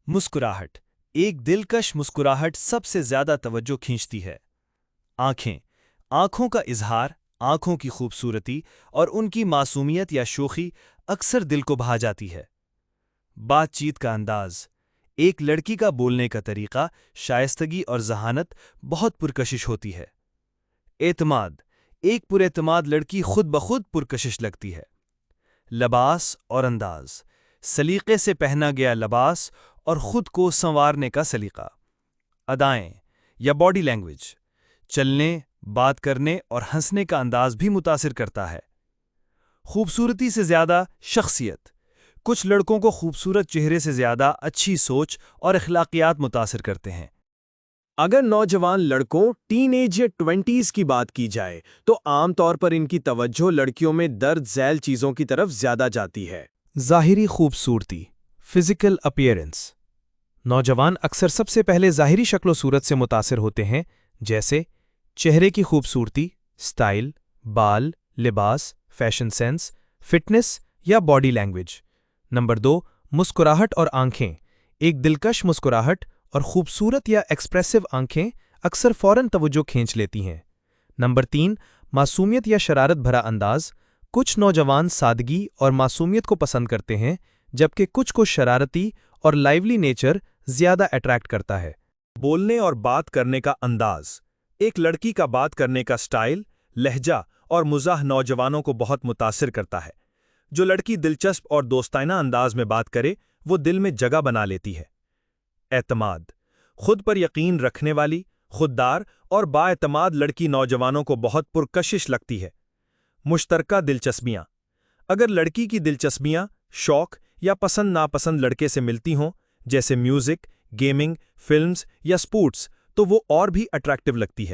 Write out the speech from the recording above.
मुस्कुराहट। एक दिलकश मुस्कुराहट सबसे ज्यादा तवज्जो खींचती है। आंखें। आंखों का इजहार, आंखों की खूबसूरती और उनकी मासूमियत या शोखी अक्सर दिल को भा जाती है। बातचीत का अंदाज। एक लड़की का बोलने का तरीका, शाइस्तगी और जहानत बहुत पुरकशिश होती है। एतमाद। एक पुरएतमाद लड़की खुद ब खुद पुरकशिश लगती है। लबास और अंदाज। सलीके से पहना गया लबास और खुद को संवारने का सलीका। अदाएं या बॉडी लैंग्वेज। चलने, बात करने और हंसने का अंदाज भी मुतासिर करता है। खूबसूरती से ज्यादा शख्सियत। कुछ लड़कों को खूबसूरत चेहरे से ज्यादा अच्छी सोच और अखलाकियात मुतासिर करते हैं। अगर नौजवान लड़कों टीनेज या 20s की बात की जाए तो आमतौर पर इनकी तवज्जो लड़कियों में दर्द झैल चीज़ों की तरफ ज़्यादा जाती है। ज़ाहिरी खूबसूरती, फिजिकल अपीयरेंस। नौजवान अक्सर सबसे पहले ज़ाहिरी शक्ल सूरत से मुतासिर होते हैं, जैसे चेहरे की खूबसूरती, स्टाइल, बाल, लिबास, फैशन सेंस, फिटनेस या बॉडी लैंग्वेज। नंबर 2, मुस्कुराहट और आंखें। एक दिलकश मुस्कुराहट और खूबसूरत या एक्सप्रेसिव आंखें अक्सर फौरन तवज्जो खींच लेती हैं। नंबर 3, मासूमियत या शरारत भरा अंदाज। कुछ नौजवान सादगी और मासूमियत को पसंद करते हैं, जबकि कुछ को शरारती और लाइवली नेचर ज़्यादा अट्रैक्ट करता है। बोलने और बात करने का अंदाज। एक लड़की का बात करने का स्टाइल, लहजा और मुज़ाह नौजवानों को बहुत मुतासिर करता है। जो लड़की दिलचस्प और दोस्ताना अंदाज में बात करे, वो दिल में जगह बना लेती है। एतमाद। खुद पर यकीन रखने वाली, खुददार और बाएतमाद लड़की नौजवानों को बहुत पुरकशिश लगती है। मुश्तरका दिलचस्पियाँ। अगर लड़की की दिलचस्पियाँ, शौक या पसंद नापसंद लड़के से मिलती हों, जैसे म्यूज़िक, गेमिंग, फिल्म्स या स्पोर्ट्स, तो वो और भी अट्रैक्टिव लगती है।